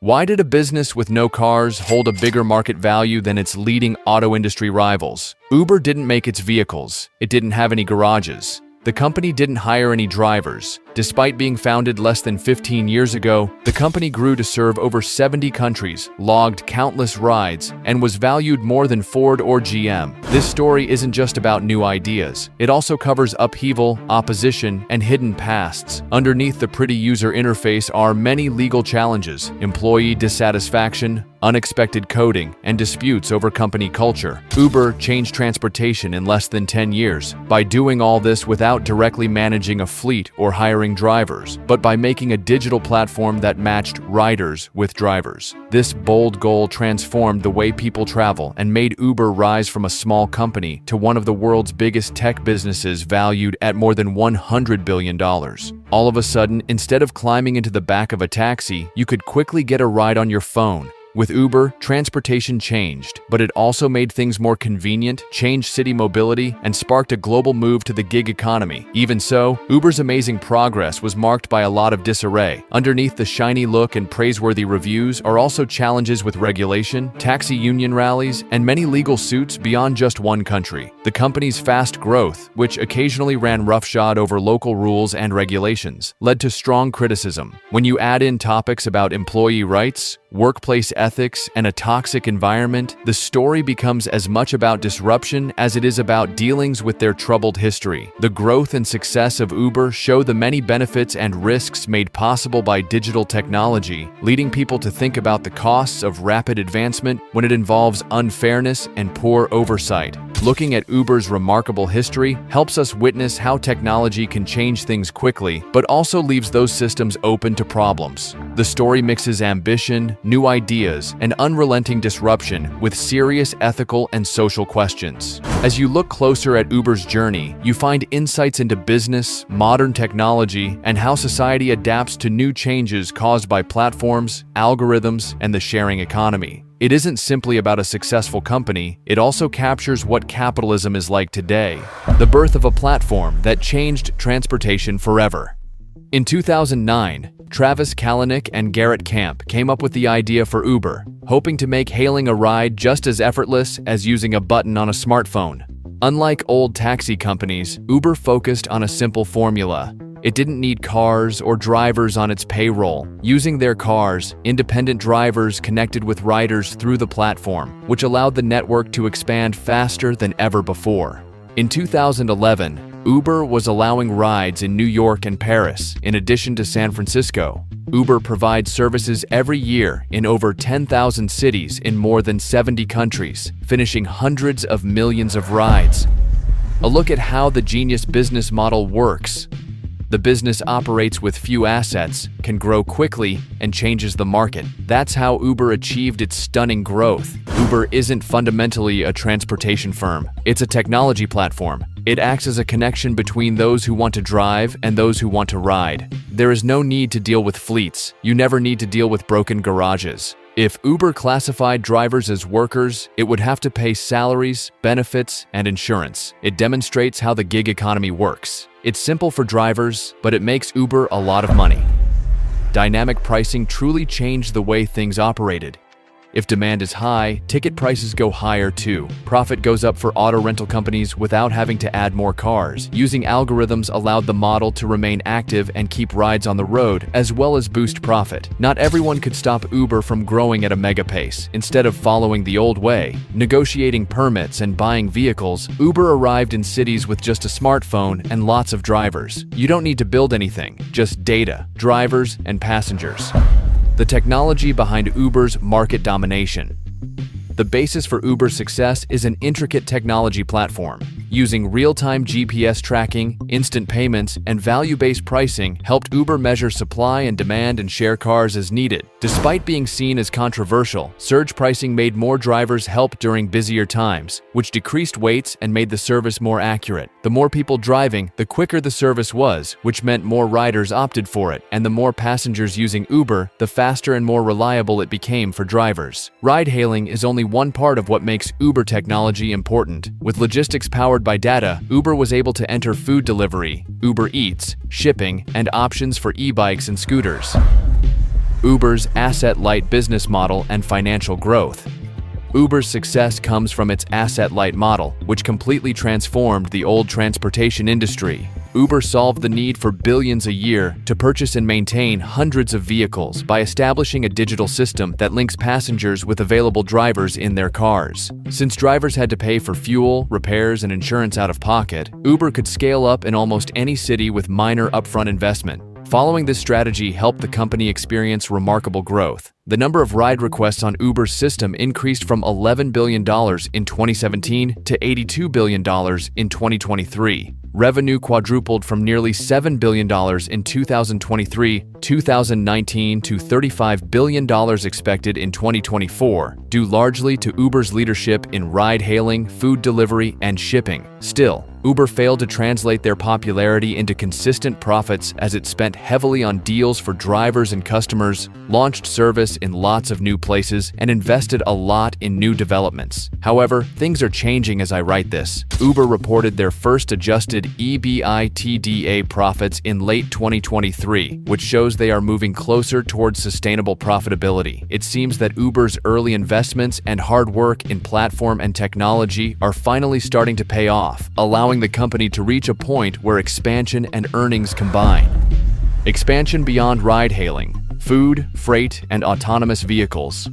Why did a business with no cars hold a bigger market value than its leading auto industry rivals? Uber didn't make its vehicles. It didn't have any garages. The company didn't hire any drivers. Despite being founded less than 15 years ago, the company grew to serve over 70 countries, logged countless rides, and was valued more than Ford or GM. This story isn't just about new ideas. It also covers upheaval, opposition, and hidden pasts. Underneath the pretty user interface are many legal challenges, employee dissatisfaction, unexpected coding, and disputes over company culture. Uber changed transportation in less than 10 years by doing all this without directly managing a fleet or hiring drivers, but by making a digital platform that matched riders with drivers. This bold goal transformed the way people travel and made Uber rise from a small company to one of the world's biggest tech businesses valued at more than $100 billion. All of a sudden, instead of climbing into the back of a taxi, you could quickly get a ride on your phone. With Uber, transportation changed, but it also made things more convenient, changed city mobility, and sparked a global move to the gig economy. Even so, Uber's amazing progress was marked by a lot of disarray. Underneath the shiny look and praiseworthy reviews are also challenges with regulation, taxi union rallies, and many legal suits beyond just one country. The company's fast growth, which occasionally ran roughshod over local rules and regulations, led to strong criticism. When you add in topics about employee rights, workplace ethics, and a toxic environment, the story becomes as much about disruption as it is about dealings with their troubled history. The growth and success of Uber show the many benefits and risks made possible by digital technology, leading people to think about the costs of rapid advancement when it involves unfairness and poor oversight. Looking at Uber's remarkable history helps us witness how technology can change things quickly, but also leaves those systems open to problems. The story mixes ambition, new ideas, and unrelenting disruption with serious ethical and social questions. As you look closer at Uber's journey, you find insights into business, modern technology, and how society adapts to new changes caused by platforms, algorithms, and the sharing economy. It isn't simply about a successful company, it also captures what capitalism is like today. The birth of a platform that changed transportation forever. In 2009, Travis Kalanick and Garrett Camp came up with the idea for Uber, hoping to make hailing a ride just as effortless as using a button on a smartphone. Unlike old taxi companies, Uber focused on a simple formula. It didn't need cars or drivers on its payroll. Using their cars, independent drivers connected with riders through the platform, which allowed the network to expand faster than ever before. In 2011, Uber was allowing rides in New York and Paris, in addition to San Francisco. Uber provides services every year in over 10,000 cities in more than 70 countries, finishing hundreds of millions of rides. A look at how the genius business model works. The business operates with few assets, can grow quickly, and changes the market. That's how Uber achieved its stunning growth. Uber isn't fundamentally a transportation firm. It's a technology platform. It acts as a connection between those who want to drive and those who want to ride. There is no need to deal with fleets. You never need to deal with broken garages. If Uber classified drivers as workers, it would have to pay salaries, benefits, and insurance. It demonstrates how the gig economy works. It's simple for drivers, but it makes Uber a lot of money. Dynamic pricing truly changed the way things operated. If demand is high, ticket prices go higher too. Profit goes up for auto rental companies without having to add more cars. Using algorithms allowed the model to remain active and keep rides on the road, as well as boost profit. Not everyone could stop Uber from growing at a mega pace. Instead of following the old way, negotiating permits and buying vehicles, Uber arrived in cities with just a smartphone and lots of drivers. You don't need to build anything, just data, drivers, and passengers. The technology behind Uber's market domination. The basis for Uber's success is an intricate technology platform. Using real-time GPS tracking, instant payments, and value-based pricing helped Uber measure supply and demand and share cars as needed. Despite being seen as controversial, surge pricing made more drivers help during busier times, which decreased waits and made the service more accurate. The more people driving, the quicker the service was, which meant more riders opted for it, and the more passengers using Uber, the faster and more reliable it became for drivers. Ride-hailing is only one part of what makes Uber technology important. With logistics powered by data, Uber was able to enter food delivery, Uber Eats, shipping, and options for e-bikes and scooters. Uber's asset-light business model and financial growth. Uber's success comes from its asset-light model, which completely transformed the old transportation industry. Uber solved the need for billions a year to purchase and maintain hundreds of vehicles by establishing a digital system that links passengers with available drivers in their cars. Since drivers had to pay for fuel, repairs, and insurance out of pocket, Uber could scale up in almost any city with minor upfront investment. Following this strategy helped the company experience remarkable growth. The number of ride requests on Uber's system increased from $11 billion in 2017 to $82 billion in 2023. Revenue quadrupled from nearly $7 billion in 2019 to $35 billion expected in 2024, due largely to Uber's leadership in ride-hailing, food delivery, and shipping. Still, Uber failed to translate their popularity into consistent profits as it spent heavily on deals for drivers and customers, launched service in lots of new places, and invested a lot in new developments. However, things are changing as I write this. Uber reported their first adjusted EBITDA profits in late 2023, which shows they are moving closer towards sustainable profitability. It seems that Uber's early investments and hard work in platform and technology are finally starting to pay off, allowing the company to reach a point where expansion and earnings combine. Expansion beyond ride-hailing, food, freight, and autonomous vehicles.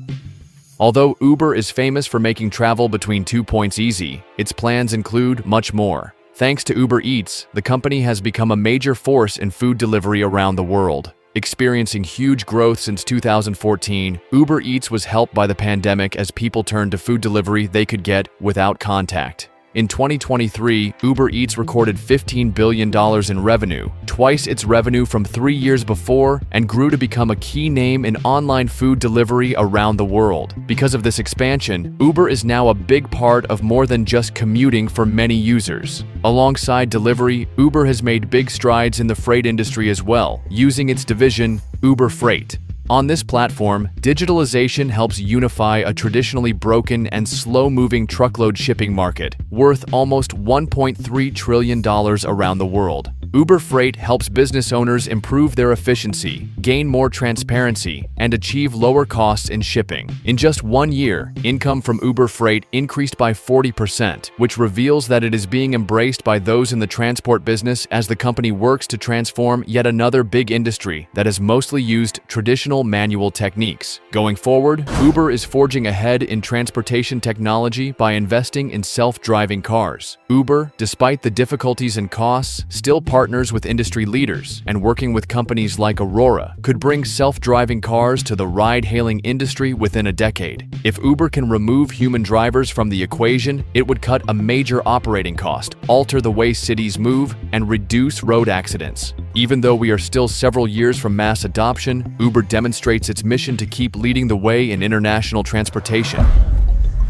Although Uber is famous for making travel between 2 points easy, its plans include much more. Thanks to Uber Eats, the company has become a major force in food delivery around the world. Experiencing huge growth since 2014, Uber Eats was helped by the pandemic as people turned to food delivery they could get without contact. In 2023, Uber Eats recorded $15 billion in revenue, twice its revenue from 3 years before, and grew to become a key name in online food delivery around the world. Because of this expansion, Uber is now a big part of more than just commuting for many users. Alongside delivery, Uber has made big strides in the freight industry as well, using its division, Uber Freight. On this platform, digitalization helps unify a traditionally broken and slow-moving truckload shipping market, worth almost $1.3 trillion around the world. Uber Freight helps business owners improve their efficiency, gain more transparency, and achieve lower costs in shipping. In just 1 year, income from Uber Freight increased by 40%, which reveals that it is being embraced by those in the transport business as the company works to transform yet another big industry that has mostly used traditional manual techniques. Going forward, Uber is forging ahead in transportation technology by investing in self-driving cars. Uber, despite the difficulties and costs, still partners with industry leaders, and working with companies like Aurora could bring self-driving cars to the ride-hailing industry within a decade. If Uber can remove human drivers from the equation, it would cut a major operating cost, alter the way cities move, and reduce road accidents. Even though we are still several years from mass adoption, Uber demonstrates its mission to keep leading the way in international transportation.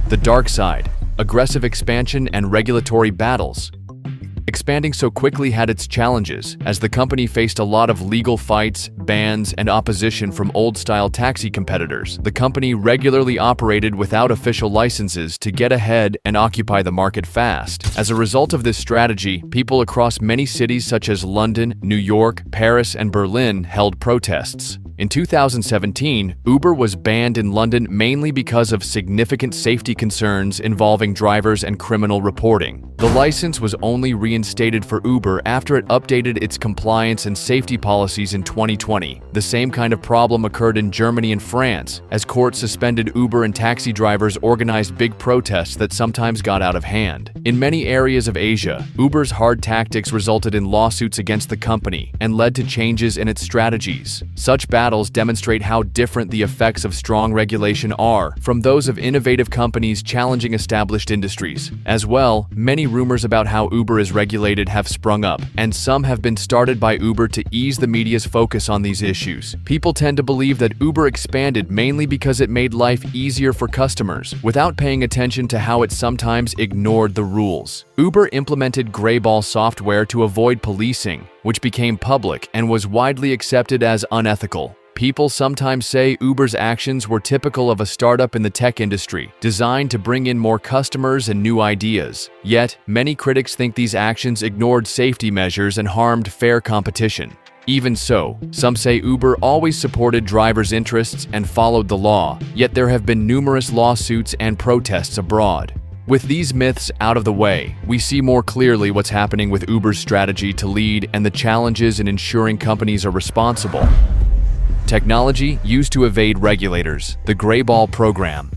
The dark side: aggressive expansion and regulatory battles. Expanding so quickly had its challenges, as the company faced a lot of legal fights, bans, and opposition from old-style taxi competitors. The company regularly operated without official licenses to get ahead and occupy the market fast. As a result of this strategy, people across many cities such as London, New York, Paris, and Berlin held protests. In 2017, Uber was banned in London mainly because of significant safety concerns involving drivers and criminal reporting. The license was only reinstated for Uber after it updated its compliance and safety policies in 2020. The same kind of problem occurred in Germany and France, as courts suspended Uber and taxi drivers organized big protests that sometimes got out of hand. In many areas of Asia, Uber's hard tactics resulted in lawsuits against the company and led to changes in its strategies. Such battles demonstrate how different the effects of strong regulation are from those of innovative companies challenging established industries. As well, many rumors about how Uber is regulated have sprung up, and some have been started by Uber to ease the media's focus on these issues. People tend to believe that Uber expanded mainly because it made life easier for customers, without paying attention to how it sometimes ignored the rules. Uber implemented Greyball software to avoid policing, which became public and was widely accepted as unethical. People sometimes say Uber's actions were typical of a startup in the tech industry, designed to bring in more customers and new ideas. Yet, many critics think these actions ignored safety measures and harmed fair competition. Even so, some say Uber always supported drivers' interests and followed the law, yet there have been numerous lawsuits and protests abroad. With these myths out of the way, we see more clearly what's happening with Uber's strategy to lead and the challenges in ensuring companies are responsible. Technology used to evade regulators, the Greyball program.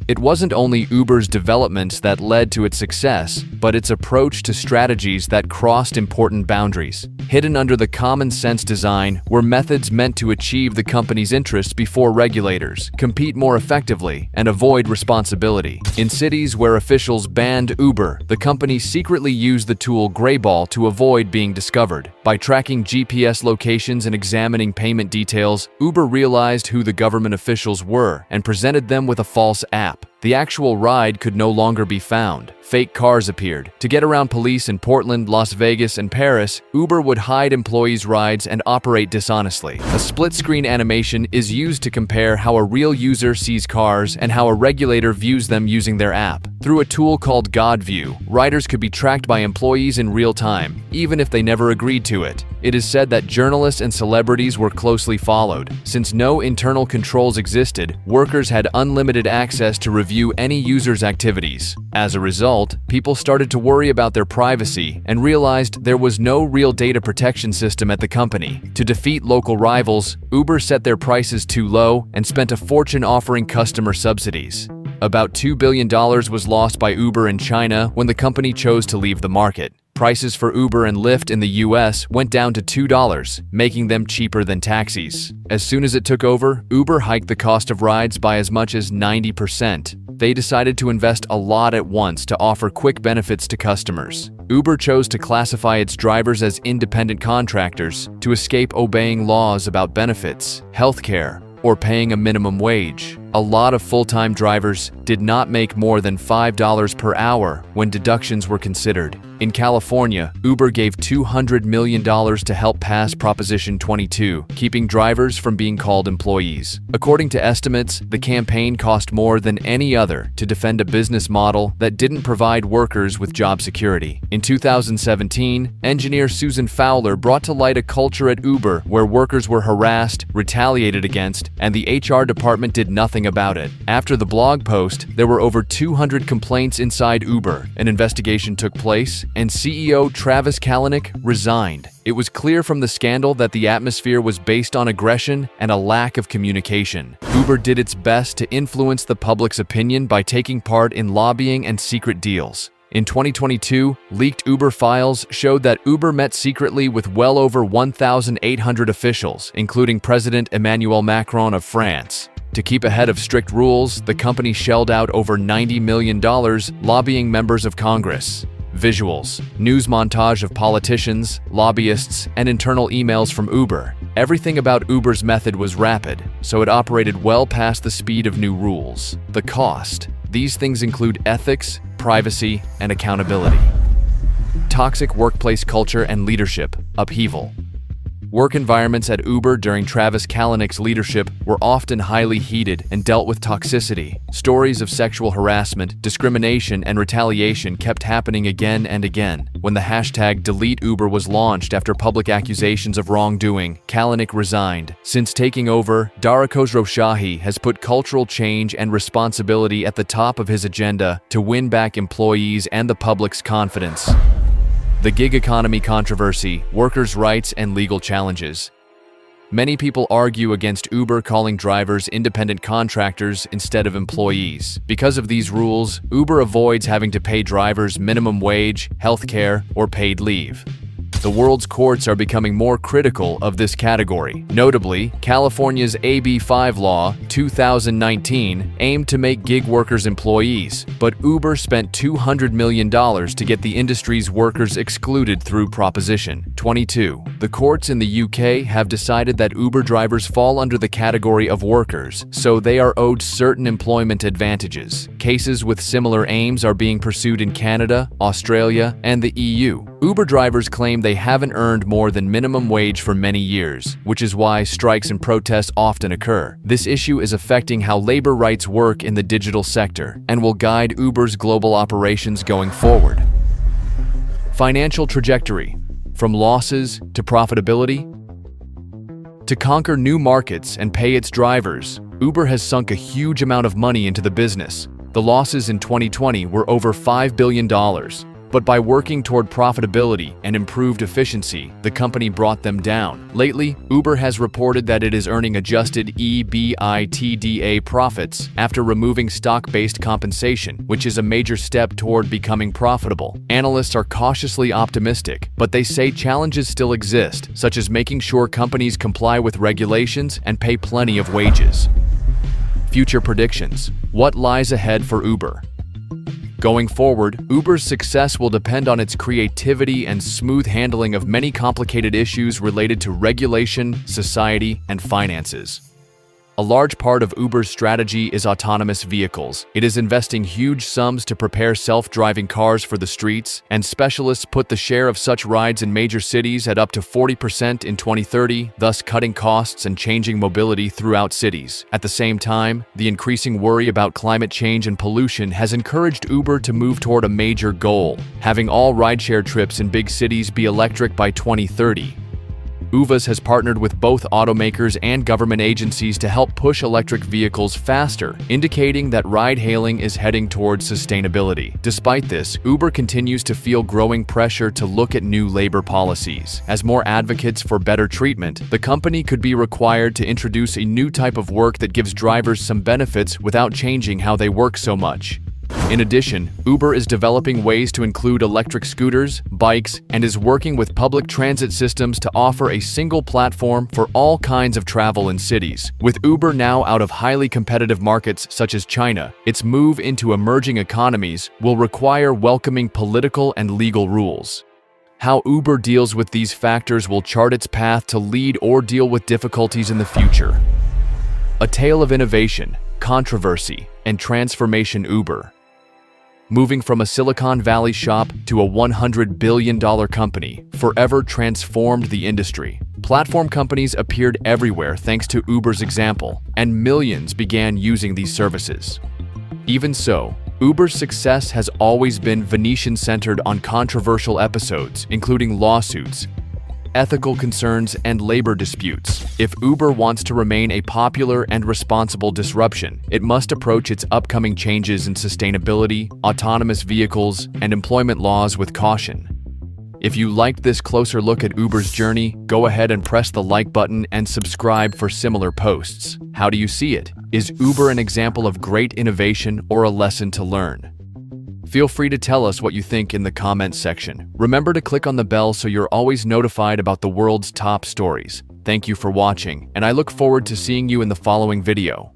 It wasn't only Uber's developments that led to its success, but its approach to strategies that crossed important boundaries. Hidden under the common-sense design were methods meant to achieve the company's interests before regulators, compete more effectively, and avoid responsibility. In cities where officials banned Uber, the company secretly used the tool Greyball to avoid being discovered. By tracking GPS locations and examining payment details, Uber realized who the government officials were and presented them with a false app. The actual ride could no longer be found. Fake cars appeared. To get around police in Portland, Las Vegas, and Paris, Uber would hide employees' rides and operate dishonestly. A split-screen animation is used to compare how a real user sees cars and how a regulator views them using their app. Through a tool called God View, riders could be tracked by employees in real time, even if they never agreed to it. It is said that journalists and celebrities were closely followed. Since no internal controls existed, workers had unlimited access to review any user's activities. As a result, people started to worry about their privacy and realized there was no real data protection system at the company. To defeat local rivals, Uber set their prices too low and spent a fortune offering customer subsidies. About $2 billion was lost by Uber in China when the company chose to leave the market. Prices for Uber and Lyft in the US went down to $2, making them cheaper than taxis. As soon as it took over, Uber hiked the cost of rides by as much as 90%. They decided to invest a lot at once to offer quick benefits to customers. Uber chose to classify its drivers as independent contractors to escape obeying laws about benefits, healthcare, or paying a minimum wage. A lot of full-time drivers did not make more than $5 per hour when deductions were considered. In California, Uber gave $200 million to help pass Proposition 22, keeping drivers from being called employees. According to estimates, the campaign cost more than any other to defend a business model that didn't provide workers with job security. In 2017, engineer Susan Fowler brought to light a culture at Uber where workers were harassed, retaliated against, and the HR department did nothing about it. After the blog post, there were over 200 complaints inside Uber. An investigation took place, and CEO Travis Kalanick resigned. It was clear from the scandal that the atmosphere was based on aggression and a lack of communication. Uber did its best to influence the public's opinion by taking part in lobbying and secret deals. In 2022, leaked Uber files showed that Uber met secretly with well over 1,800 officials, including President Emmanuel Macron of France. To keep ahead of strict rules, the company shelled out over $90 million lobbying members of Congress. Visuals, news montage of politicians, lobbyists, and internal emails from Uber. Everything about Uber's method was rapid, so it operated well past the speed of new rules. The cost. These things include ethics, privacy, and accountability. Toxic workplace culture and leadership upheaval. Work environments at Uber during Travis Kalanick's leadership were often highly heated and dealt with toxicity. Stories of sexual harassment, discrimination, and retaliation kept happening again and again. When the hashtag #DeleteUber was launched after public accusations of wrongdoing, Kalanick resigned. Since taking over, Dara Khosrowshahi has put cultural change and responsibility at the top of his agenda to win back employees and the public's confidence. The gig economy controversy, workers' rights, and legal challenges. Many people argue against Uber calling drivers independent contractors instead of employees. Because of these rules, Uber avoids having to pay drivers minimum wage, healthcare, or paid leave. The world's courts are becoming more critical of this category. Notably, California's AB 5 law, 2019, aimed to make gig workers employees, but Uber spent $200 million to get the industry's workers excluded through Proposition 22. The courts in the UK have decided that Uber drivers fall under the category of workers, so they are owed certain employment advantages. Cases with similar aims are being pursued in Canada, Australia, and the EU. Uber drivers claim they haven't earned more than minimum wage for many years, which is why strikes and protests often occur. This issue is affecting how labor rights work in the digital sector and will guide Uber's global operations going forward. Financial trajectory. From losses to profitability? To conquer new markets and pay its drivers, Uber has sunk a huge amount of money into the business. The losses in 2020 were over $5 billion. But by working toward profitability and improved efficiency, the company brought them down. Lately, Uber has reported that it is earning adjusted EBITDA profits after removing stock-based compensation, which is a major step toward becoming profitable. Analysts are cautiously optimistic, but they say challenges still exist, such as making sure companies comply with regulations and pay plenty of wages. Future predictions. What lies ahead for Uber? Going forward, Uber's success will depend on its creativity and smooth handling of many complicated issues related to regulation, society, and finances. A large part of Uber's strategy is autonomous vehicles. It is investing huge sums to prepare self-driving cars for the streets, and specialists put the share of such rides in major cities at up to 40% in 2030, thus cutting costs and changing mobility throughout cities. At the same time, the increasing worry about climate change and pollution has encouraged Uber to move toward a major goal, having all rideshare trips in big cities be electric by 2030. Uber has partnered with both automakers and government agencies to help push electric vehicles faster, indicating that ride-hailing is heading towards sustainability. Despite this, Uber continues to feel growing pressure to look at new labor policies. As more advocates for better treatment, the company could be required to introduce a new type of work that gives drivers some benefits without changing how they work so much. In addition, Uber is developing ways to include electric scooters, bikes, and is working with public transit systems to offer a single platform for all kinds of travel in cities. With Uber now out of highly competitive markets such as China, its move into emerging economies will require welcoming political and legal rules. How Uber deals with these factors will chart its path to lead or deal with difficulties in the future. A tale of innovation, controversy, and transformation. Uber, moving from a Silicon Valley shop to a $100 billion company, forever transformed the industry. Platform companies appeared everywhere thanks to Uber's example, and millions began using these services. Even so, Uber's success has always been Venetian-centered on controversial episodes, including lawsuits, ethical concerns, and labor disputes. If Uber wants to remain a popular and responsible disruption, it must approach its upcoming changes in sustainability, autonomous vehicles, and employment laws with caution. If you liked this closer look at Uber's journey, go ahead and press the like button and subscribe for similar posts. How do you see it? Is Uber an example of great innovation or a lesson to learn? Feel free to tell us what you think in the comments section. Remember to click on the bell so you're always notified about the world's top stories. Thank you for watching, and I look forward to seeing you in the following video.